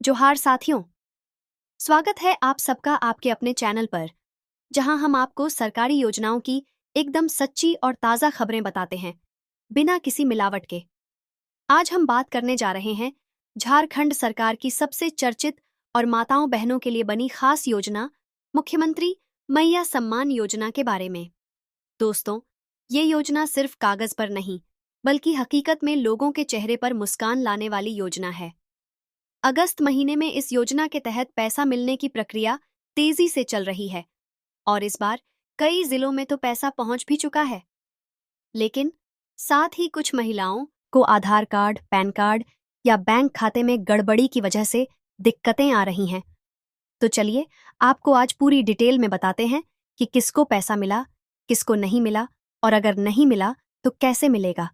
जोहार साथियों, स्वागत है आप सबका आपके अपने चैनल पर, जहां हम आपको सरकारी योजनाओं की एकदम सच्ची और ताज़ा खबरें बताते हैं, बिना किसी मिलावट के। आज हम बात करने जा रहे हैं झारखंड सरकार की सबसे चर्चित और माताओं बहनों के लिए बनी खास योजना, मुख्यमंत्री मैया सम्मान योजना के बारे में। दोस्तों, ये योजना सिर्फ कागज पर नहीं, बल्कि हकीकत में लोगों के चेहरे पर मुस्कान लाने वाली योजना है। अगस्त महीने में इस योजना के तहत पैसा मिलने की प्रक्रिया तेजी से चल रही है और इस बार कई जिलों में तो पैसा पहुंच भी चुका है। लेकिन साथ ही कुछ महिलाओं को आधार कार्ड, पैन कार्ड या बैंक खाते में गड़बड़ी की वजह से दिक्कतें आ रही हैं। तो चलिए आपको आज पूरी डिटेल में बताते हैं कि किसको पैसा मिला, किसको नहीं मिला और अगर नहीं मिला तो कैसे मिलेगा।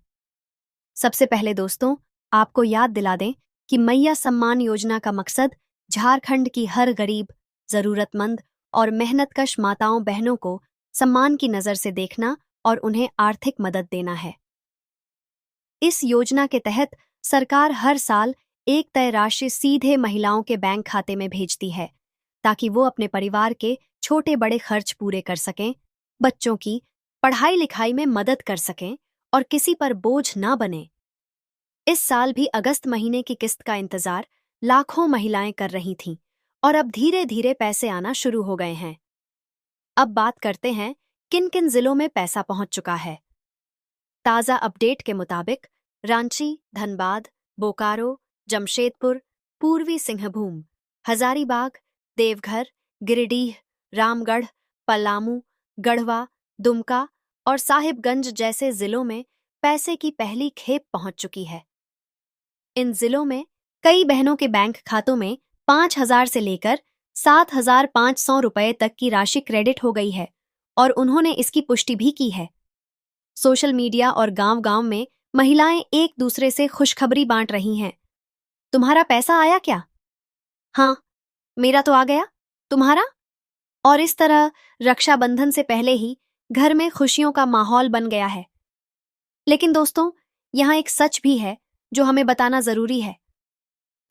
सबसे पहले दोस्तों, आपको याद दिला दें कि मैया सम्मान योजना का मकसद झारखंड की हर गरीब, जरूरतमंद और मेहनतकश माताओं बहनों को सम्मान की नजर से देखना और उन्हें आर्थिक मदद देना है। इस योजना के तहत सरकार हर साल एक तय राशि सीधे महिलाओं के बैंक खाते में भेजती है, ताकि वो अपने परिवार के छोटे बड़े खर्च पूरे कर सकें, बच्चों की पढ़ाई लिखाई में मदद कर सकें और किसी पर बोझ ना बने। इस साल भी अगस्त महीने की किस्त का इंतजार लाखों महिलाएं कर रही थीं और अब धीरे धीरे पैसे आना शुरू हो गए हैं। अब बात करते हैं किन किन जिलों में पैसा पहुंच चुका है। ताज़ा अपडेट के मुताबिक रांची, धनबाद, बोकारो, जमशेदपुर, पूर्वी सिंहभूम, हजारीबाग, देवघर, गिरिडीह, रामगढ़, पलामू, गढ़वा, दुमका और साहिबगंज जैसे जिलों में पैसे की पहली खेप पहुंच चुकी है। इन जिलों में कई बहनों के बैंक खातों में 5,000 से लेकर 7,500 रुपए तक की राशि क्रेडिट हो गई है और उन्होंने इसकी पुष्टि भी की है। सोशल मीडिया और गांव-गांव में महिलाएं एक दूसरे से खुशखबरी बांट रही हैं। तुम्हारा पैसा आया क्या? हाँ, मेरा तो आ गया। तुम्हारा? और इस तरह रक्षाबंधन से पहले ही घर में खुशियों का माहौल बन गया है। लेकिन दोस्तों, यहाँ एक सच भी है जो हमें बताना जरूरी है।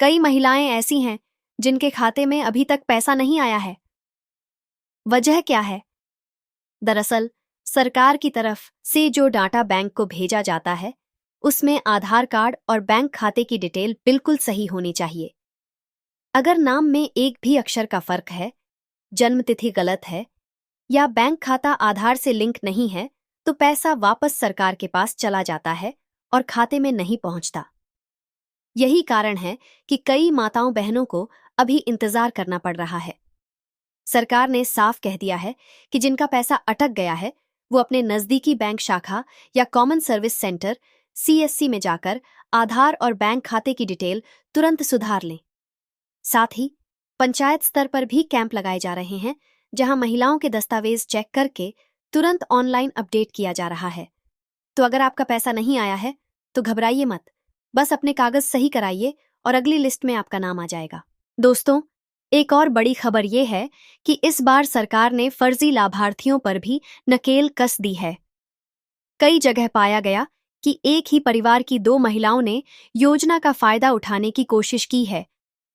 कई महिलाएं ऐसी हैं जिनके खाते में अभी तक पैसा नहीं आया है। वजह क्या है? दरअसल सरकार की तरफ से जो डाटा बैंक को भेजा जाता है, उसमें आधार कार्ड और बैंक खाते की डिटेल बिल्कुल सही होनी चाहिए। अगर नाम में एक भी अक्षर का फर्क है, जन्म तिथि गलत है या बैंक खाता आधार से लिंक नहीं है, तो पैसा वापस सरकार के पास चला जाता है और खाते में नहीं पहुंचता। यही कारण है कि कई माताओं बहनों को अभी इंतजार करना पड़ रहा है। सरकार ने साफ कह दिया है कि जिनका पैसा अटक गया है, वो अपने नजदीकी बैंक शाखा या कॉमन सर्विस सेंटर CSC में जाकर आधार और बैंक खाते की डिटेल तुरंत सुधार लें। साथ ही पंचायत स्तर पर भी कैंप लगाए जा रहे हैं, जहां महिलाओं के दस्तावेज चेक करके तुरंत ऑनलाइन अपडेट किया जा रहा है। तो अगर आपका पैसा नहीं आया है, तो घबराइए मत, बस अपने कागज सही कराइए और अगली लिस्ट में आपका नाम आ जाएगा। दोस्तों, एक और बड़ी खबर यह है कि इस बार सरकार ने फर्जी लाभार्थियों पर भी नकेल कस दी है। कई जगह पाया गया कि एक ही परिवार की 2 महिलाओं ने योजना का फायदा उठाने की कोशिश की है,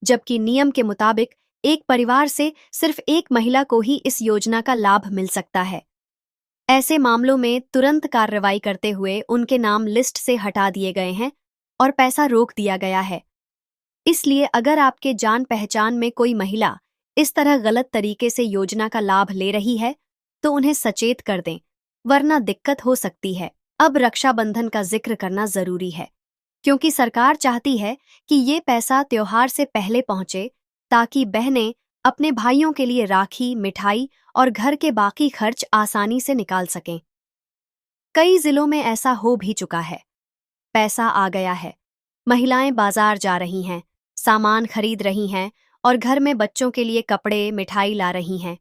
जबकि नियम के मुताबिक एक परिवार से सिर्फ एक महिला को ही इस योजना का लाभ मिल सकता है। ऐसे मामलों में तुरंत कार्रवाई करते हुए उनके नाम लिस्ट से हटा दिए गए हैं और पैसा रोक दिया गया है। इसलिए अगर आपके जान पहचान में कोई महिला इस तरह गलत तरीके से योजना का लाभ ले रही है, तो उन्हें सचेत कर दें, वरना दिक्कत हो सकती है। अब रक्षाबंधन का जिक्र करना जरूरी है, क्योंकि सरकार चाहती है कि ये पैसा त्योहार से पहले पहुंचे, ताकि बहनें अपने भाइयों के लिए राखी, मिठाई और घर के बाकी खर्च आसानी से निकाल सकें। कई जिलों में ऐसा हो भी चुका है। पैसा आ गया है, महिलाएं बाजार जा रही हैं, सामान खरीद रही हैं और घर में बच्चों के लिए कपड़े, मिठाई ला रही हैं।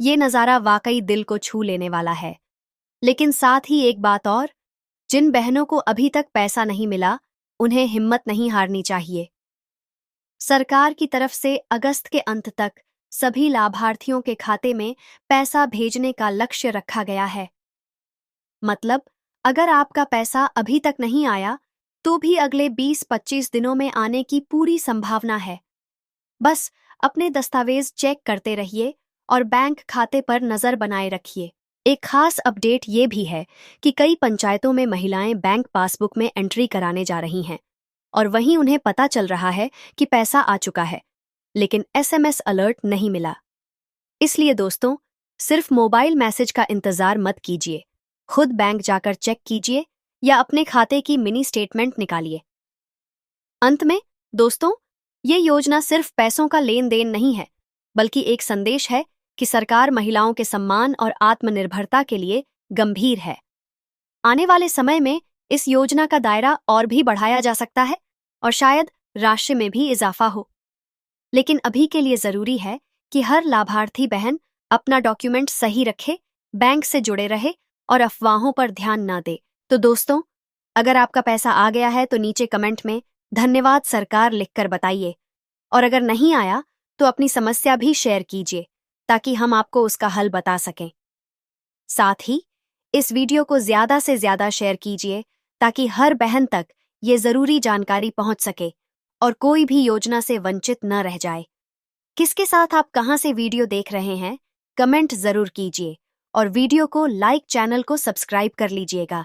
ये नज़ारा वाकई दिल को छू लेने वाला है। लेकिन साथ ही एक बात और, जिन बहनों को अभी तक पैसा नहीं मिला, उन्हें हिम्मत नहीं हारनी चाहिए। सरकार की तरफ से अगस्त के अंत तक सभी लाभार्थियों के खाते में पैसा भेजने का लक्ष्य रखा गया है। मतलब, अगर आपका पैसा अभी तक नहीं आया, तो भी अगले 20-25 दिनों में आने की पूरी संभावना है। बस अपने दस्तावेज चेक करते रहिए और बैंक खाते पर नजर बनाए रखिए। एक खास अपडेट ये भी है कि कई पंचायतों में महिलाएं बैंक पासबुक में एंट्री कराने जा रही हैं और वहीं उन्हें पता चल रहा है कि पैसा आ चुका है, लेकिन एसएमएस अलर्ट नहीं मिला। इसलिए दोस्तों, सिर्फ मोबाइल मैसेज का इंतजार मत कीजिए, खुद बैंक जाकर चेक कीजिए या अपने खाते की मिनी स्टेटमेंट निकालिए। अंत में दोस्तों, ये योजना सिर्फ पैसों का लेन देन नहीं है, बल्कि एक संदेश है कि सरकार महिलाओं के सम्मान और आत्मनिर्भरता के लिए गंभीर है। आने वाले समय में इस योजना का दायरा और भी बढ़ाया जा सकता है और शायद राशि में भी इजाफा हो। लेकिन अभी के लिए जरूरी है कि हर लाभार्थी बहन अपना डॉक्यूमेंट सही रखे, बैंक से जुड़े रहे और अफवाहों पर ध्यान ना दे। तो दोस्तों, अगर आपका पैसा आ गया है तो नीचे कमेंट में धन्यवाद सरकार लिखकर बताइए, और अगर नहीं आया तो अपनी समस्या भी शेयर कीजिए ताकि हम आपको उसका हल बता सकें। साथ ही इस वीडियो को ज्यादा से ज्यादा शेयर कीजिए ताकि हर बहन तक ये जरूरी जानकारी पहुंच सके और कोई भी योजना से वंचित न रह जाए। किसके साथ आप कहां से वीडियो देख रहे हैं, कमेंट जरूर कीजिए और वीडियो को लाइक, चैनल को सब्सक्राइब कर लीजिएगा।